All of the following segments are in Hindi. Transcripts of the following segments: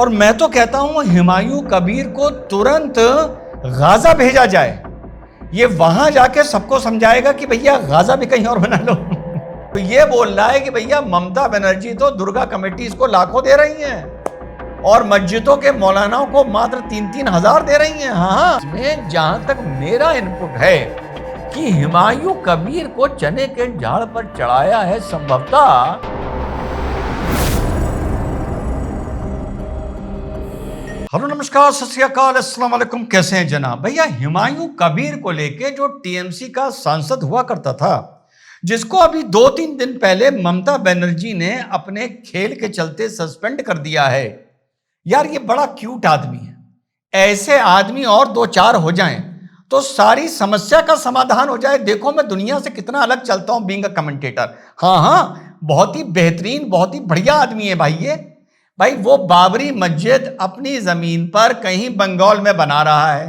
और मैं तो कहता हूं हुमायूं कबीर को तुरंत गाजा भेजा जाए। ये वहां जाके सबको समझाएगा कि भैया गाजा भी कहीं और बना लो। तो ये बोल रहा है कि भैया ममता बनर्जी तो दुर्गा कमेटीज को लाखों दे रही हैं और मस्जिदों के मौलानाओं को मात्र 3-3 हजार दे रही हैं। हाँ, इसमें जहां तक मेरा इनपुट है कि हुमायूं कबीर को चने के झाड़ पर चढ़ाया है संभवतः। हेलो नमस्कार सत श्री अकाल अस्सलाम वालेकुम, कैसे हैं जनाब। भैया हुमायूं कबीर को लेके जो टीएमसी का सांसद हुआ करता था, जिसको अभी 2-3 दिन पहले ममता बनर्जी ने अपने खेल के चलते सस्पेंड कर दिया है। यार ये बड़ा क्यूट आदमी है। ऐसे आदमी और 2-4 हो जाएं तो सारी समस्या का समाधान हो जाए। देखो मैं दुनिया से कितना अलग चलता हूं बीइंग अ कमेंटेटर। हाँ, बहुत ही बेहतरीन, बहुत ही बढ़िया आदमी है भाई ये। भाई वो बाबरी मस्जिद अपनी जमीन पर कहीं बंगाल में बना रहा है।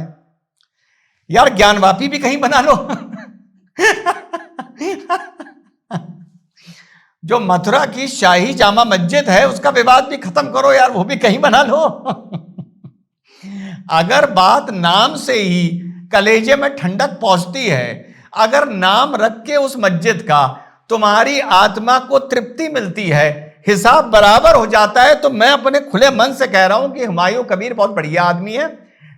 यार ज्ञानवापी भी कहीं बना लो। जो मथुरा की शाही जामा मस्जिद है उसका विवाद भी खत्म करो यार, वो भी कहीं बना लो। अगर बात नाम से ही कलेजे में ठंडक पहुंचती है, अगर नाम रख के उस मस्जिद का तुम्हारी आत्मा को तृप्ति मिलती है, हिसाब बराबर हो जाता है, तो मैं अपने खुले मन से कह रहा हूं कि हुमायूं कबीर बहुत बढ़िया आदमी है।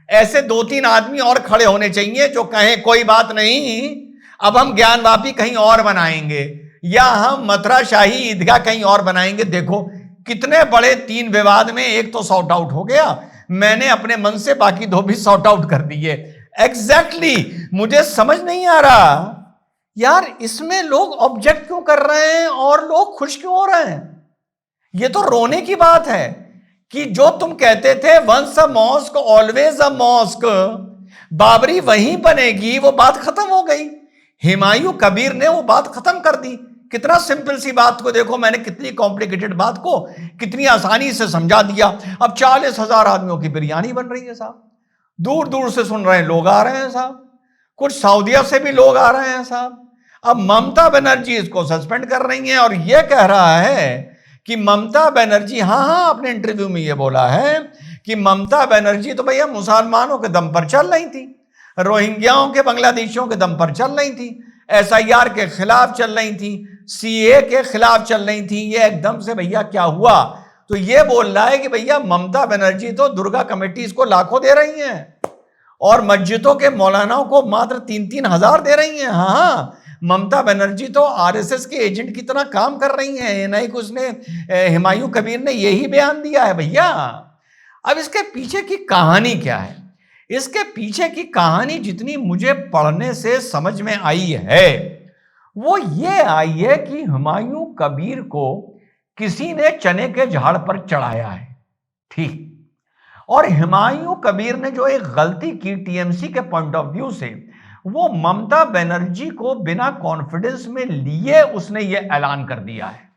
ऐसे 2-3 आदमी और खड़े होने चाहिए जो कहें कोई बात नहीं, अब हम ज्ञानवापी कहीं और बनाएंगे या हम मथुरा शाही ईदगाह कहीं और बनाएंगे। देखो कितने बड़े 3 विवाद में एक तो सॉर्ट आउट हो गया। मैंने अपने मन से बाकी 2 भी सॉर्ट आउट कर दिए। एग्जैक्टली मुझे समझ नहीं आ रहा यार, इसमें लोग ऑब्जेक्ट क्यों कर रहे हैं और लोग खुश क्यों हो रहे हैं। ये तो रोने की बात है कि जो तुम कहते थे once a mosque always a mosque, Babri वहीं बनेगी, वो बात खत्म हो गई। हुमायूं कबीर ने वो बात खत्म कर दी। कितना सिंपल सी बात को देखो, मैंने कितनी कॉम्प्लिकेटेड बात को कितनी आसानी से समझा दिया। अब 40,000 आदमियों की बिरयानी बन रही है साहब, दूर दूर से सुन रहे हैं लोग आ रहे हैं साहब, कुछ सऊदीया से भी लोग आ रहे हैं साहब। अब ममता बनर्जी इसको सस्पेंड कर रही है और यह कह रहा है कि ममता बनर्जी, हाँ, अपने इंटरव्यू में ये बोला है कि ममता बनर्जी तो भैया मुसलमानों के दम पर चल रही थी, रोहिंग्याओं के, बांग्लादेशियों के दम पर चल रही थी, एसआईआर के खिलाफ चल रही थी, सीए के खिलाफ चल रही थी। ये एकदम से भैया क्या हुआ, तो ये बोल रहा है कि भैया ममता बनर्जी तो दुर्गा कमेटीज को लाखों दे रही हैं और मस्जिदों के मौलानाओं को मात्र 3-3 हजार दे रही हैं। हाँ, ममता बनर्जी तो आरएसएस के एजेंट की तरह काम कर रही हैं। नहीं कुछ ने, हुमायूं कबीर ने यही बयान दिया है भैया। अब इसके पीछे की कहानी क्या है? इसके पीछे की कहानी जितनी मुझे पढ़ने से समझ में आई है वो ये आई है कि हुमायूं कबीर को किसी ने चने के झाड़ पर चढ़ाया है, ठीक। और हुमायूं कबीर ने जो एक गलती की टीएमसी के पॉइंट ऑफ व्यू से, वो ममता बनर्जी को बिना कॉन्फिडेंस में लिए उसने ये ऐलान कर दिया है।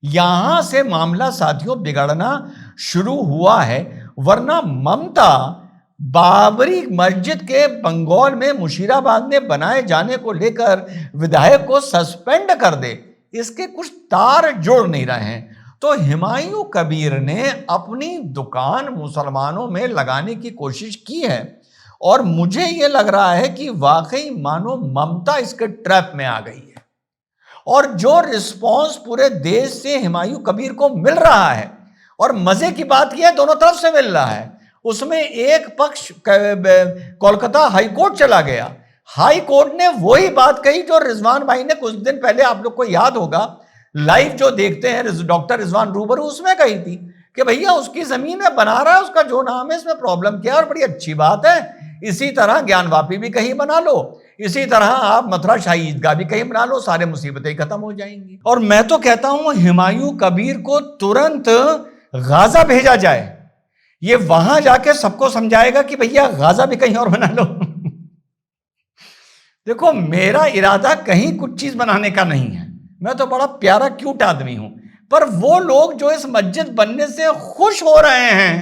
यहां से मामला साथियों बिगड़ना शुरू हुआ है, वरना ममता बाबरी मस्जिद के बंगाल में मुशीराबाद में बनाए जाने को लेकर विधायक को सस्पेंड कर दे, इसके कुछ तार जोड़ नहीं रहे हैं। तो हुमायूं कबीर ने अपनी दुकान मुसलमानों में लगाने की कोशिश की है और मुझे यह लग रहा है कि वाकई मानो ममता इसके ट्रैप में आ गई है। और जो रिस्पांस पूरे देश से हुमायूं कबीर को मिल रहा है, और मजे की बात यह है दोनों तरफ से मिल रहा है, उसमें एक पक्ष कोलकाता हाईकोर्ट चला गया, हाई कोर्ट ने वही बात कही जो रिजवान भाई ने कुछ दिन पहले, आप लोग को याद होगा लाइव जो देखते हैं डॉक्टर रिजवान रूबरू, उसमें कही थी कि भैया उसकी जमीन में बना रहा है, उसका जो नाम है, इसमें प्रॉब्लम क्या है, और बड़ी अच्छी बात है। इसी तरह ज्ञानवापी भी कहीं बना लो, इसी तरह आप मथुरा शाही ईदगाह भी कहीं बना लो, सारे मुसीबतें खत्म हो जाएंगी। और मैं तो कहता हूं हुमायूं कबीर को तुरंत गाजा भेजा जाए। ये वहां जाके सबको समझाएगा कि भैया गाजा भी कहीं और बना लो। देखो मेरा इरादा कहीं कुछ चीज बनाने का नहीं है, मैं तो बड़ा प्यारा क्यूट आदमी हूं, पर वो लोग जो इस मस्जिद बनने से खुश हो रहे हैं,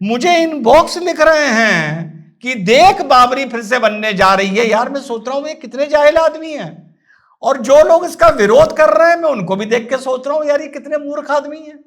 मुझे इनबॉक्स लिख रहे हैं कि देख बाबरी फिर से बनने जा रही है। यार मैं सोच रहा हूं ये कितने जाहिल आदमी हैं, और जो लोग इसका विरोध कर रहे हैं मैं उनको भी देख के सोच रहा हूं यार ये कितने मूर्ख आदमी हैं,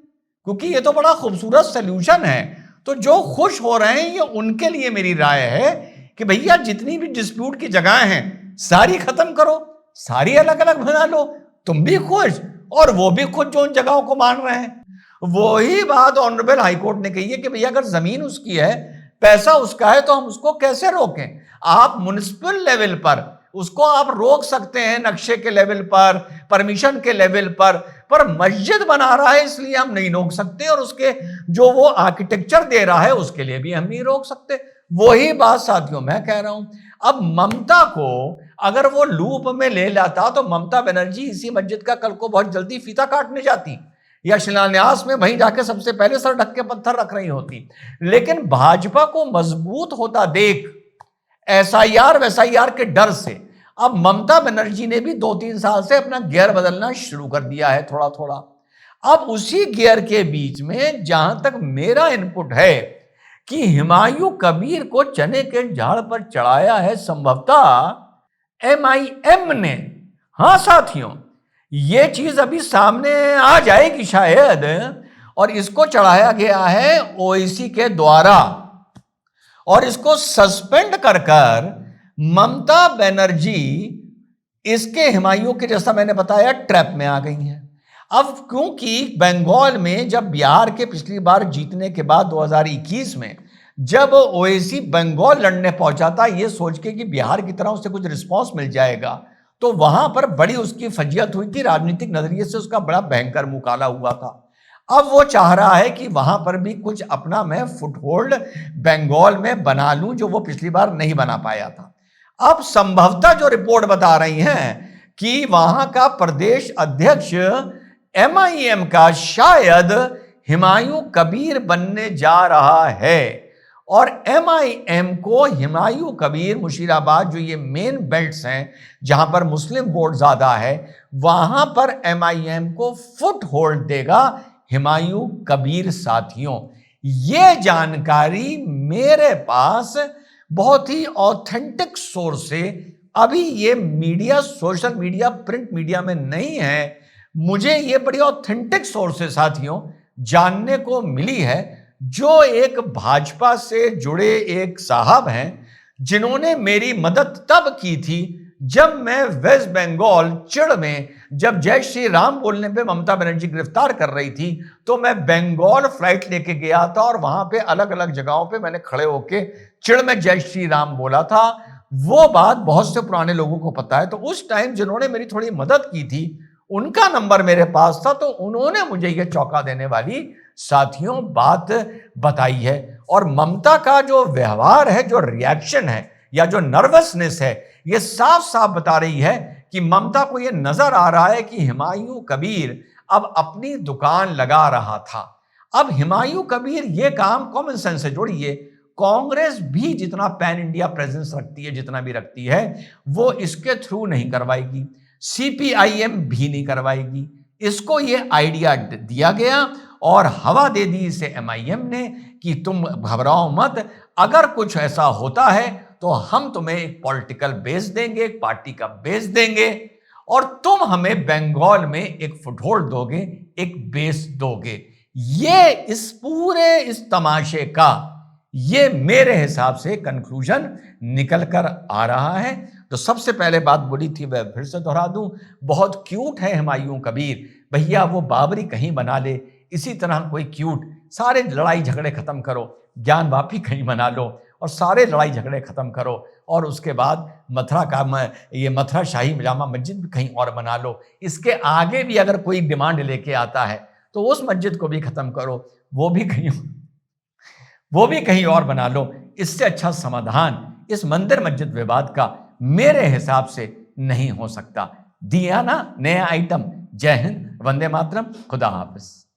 क्योंकि ये तो बड़ा खूबसूरत सोल्यूशन है। तो जो खुश हो रहे हैं, ये उनके लिए मेरी राय है कि भैया जितनी भी डिस्प्यूट की जगह हैं सारी खत्म करो, सारी अलग अलग बना लो, तुम भी खुश और वो भी खुश जो उन जगहों को मान रहे हैं। वही बात ऑनरेबल हाईकोर्ट ने कही है कि भैया अगर जमीन उसकी है, पैसा उसका है, तो हम उसको कैसे रोकें। आप म्युनिसिपल लेवल पर उसको आप रोक सकते हैं, नक्शे के लेवल पर, परमिशन के लेवल पर मस्जिद बना रहा है इसलिए हम नहीं रोक सकते, और उसके जो वो आर्किटेक्चर दे रहा है उसके लिए भी हम नहीं रोक सकते। वही बात साथियों मैं कह रहा हूं। अब ममता को अगर वो लूप में ले लाता तो ममता बनर्जी इसी मस्जिद का कल को बहुत जल्दी फीता काटने जाती, या शिलान्यास में वहीं जाके सबसे पहले सर ढक के पत्थर रख रही होती। लेकिन भाजपा को मजबूत होता देख एसआईआर वैसआईआर के डर से अब ममता बनर्जी ने भी 2-3 साल से अपना गियर बदलना शुरू कर दिया है थोड़ा थोड़ा। अब उसी गियर के बीच में जहां तक मेरा इनपुट है कि हुमायूं कबीर को चने के झाड़ पर चढ़ाया है संभवतः एमआईएम ने। हां साथियों, ये चीज अभी सामने आ जाएगी शायद, और इसको चढ़ाया गया है ओवैसी के द्वारा, और इसको सस्पेंड कर कर ममता बनर्जी इसके हुमायूं के, जैसा मैंने बताया, ट्रैप में आ गई हैं। अब क्योंकि बंगाल में जब बिहार के पिछली बार जीतने के बाद 2021 में जब ओवैसी बंगाल लड़ने पहुंचा था ये सोच के कि बिहार की तरह उससे कुछ रिस्पांस मिल जाएगा, तो वहां पर बड़ी उसकी फजीयत हुई थी, राजनीतिक नजरिए से उसका बड़ा भयंकर मुकाला हुआ था। अब वो चाह रहा है कि वहां पर भी कुछ अपना मैं फुटहोल्ड बंगाल में बना लूं, जो वो पिछली बार नहीं बना पाया था। अब संभवतः जो रिपोर्ट बता रही हैं कि वहां का प्रदेश अध्यक्ष एमआईएम का शायद हुमायूं कबीर बनने जा रहा है, और एमआईएम को हुमायूं कबीर, मुशीराबाद जो ये मेन बेल्ट्स हैं जहां पर मुस्लिम वोट ज्यादा है, वहां पर एमआईएम को फुट होल्ड देगा हुमायूं कबीर। साथियों, ये जानकारी मेरे पास बहुत ही ऑथेंटिक सोर्स से, अभी ये media, social media, print media में नहीं है, मुझे ये बड़ी ऑथेंटिक सोर्स से साथियों जानने को मिली है, जो एक भाजपा से जुड़े एक साहब हैं जिन्होंने मेरी मदद तब की थी जब मैं वेस्ट बंगाल चिड़ में, जब जय श्री राम बोलने पे ममता बनर्जी गिरफ्तार कर रही थी, तो मैं बंगाल फ्लाइट लेके गया था और वहां पे अलग अलग जगहों पे मैंने खड़े होके चिड़ में जय श्री राम बोला था। वो बात बहुत से पुराने लोगों को पता है। तो उस टाइम जिन्होंने मेरी थोड़ी मदद की थी उनका नंबर मेरे पास था, तो उन्होंने मुझे ये चौंका देने वाली साथियों बात बताई है। और ममता का जो व्यवहार है, जो रिएक्शन है या जो नर्वसनेस है, ये साफ साफ बता रही है कि ममता को ये नजर आ रहा है कि हुमायूं कबीर अब अपनी दुकान लगा रहा था। अब हुमायूं कबीर ये काम कॉमन सेंस से जोड़िए, कांग्रेस भी जितना पैन इंडिया प्रेजेंस रखती है, जितना भी रखती है, वो इसके थ्रू नहीं करवाएगी, सीपीआईएम भी नहीं करवाएगी। इसको ये आइडिया दिया गया और हवा दे दी इसे एमआईएम ने कि तुम घबराओ मत, अगर कुछ ऐसा होता है तो हम तुम्हें एक पॉलिटिकल बेस देंगे, एक पार्टी का बेस देंगे, और तुम हमें बंगाल में एक फुटहोल्ड दोगे, एक बेस दोगे। ये इस पूरे इस तमाशे का ये मेरे हिसाब से कंक्लूजन निकल कर आ रहा है। तो सबसे पहले बात बोली थी वह फिर से दोहरा दूं, बहुत क्यूट है हुमायूं कबीर, भैया वो बाबरी कहीं बना ले, इसी तरह कोई क्यूट, सारे लड़ाई झगड़े खत्म करो, ज्ञान वापी कहीं बना लो और सारे लड़ाई झगड़े खत्म करो, और उसके बाद मथुरा का ये मथुरा शाही जामा मस्जिद भी कहीं और बना लो। इसके आगे भी अगर कोई डिमांड लेके आता है तो उस मस्जिद को भी खत्म करो, वो भी कहीं और बना लो। इससे अच्छा समाधान इस मंदिर मस्जिद विवाद का मेरे हिसाब से नहीं हो सकता। दिया ना नया आइटम। जय हिंद, वंदे मातरम, खुदा हाफिज।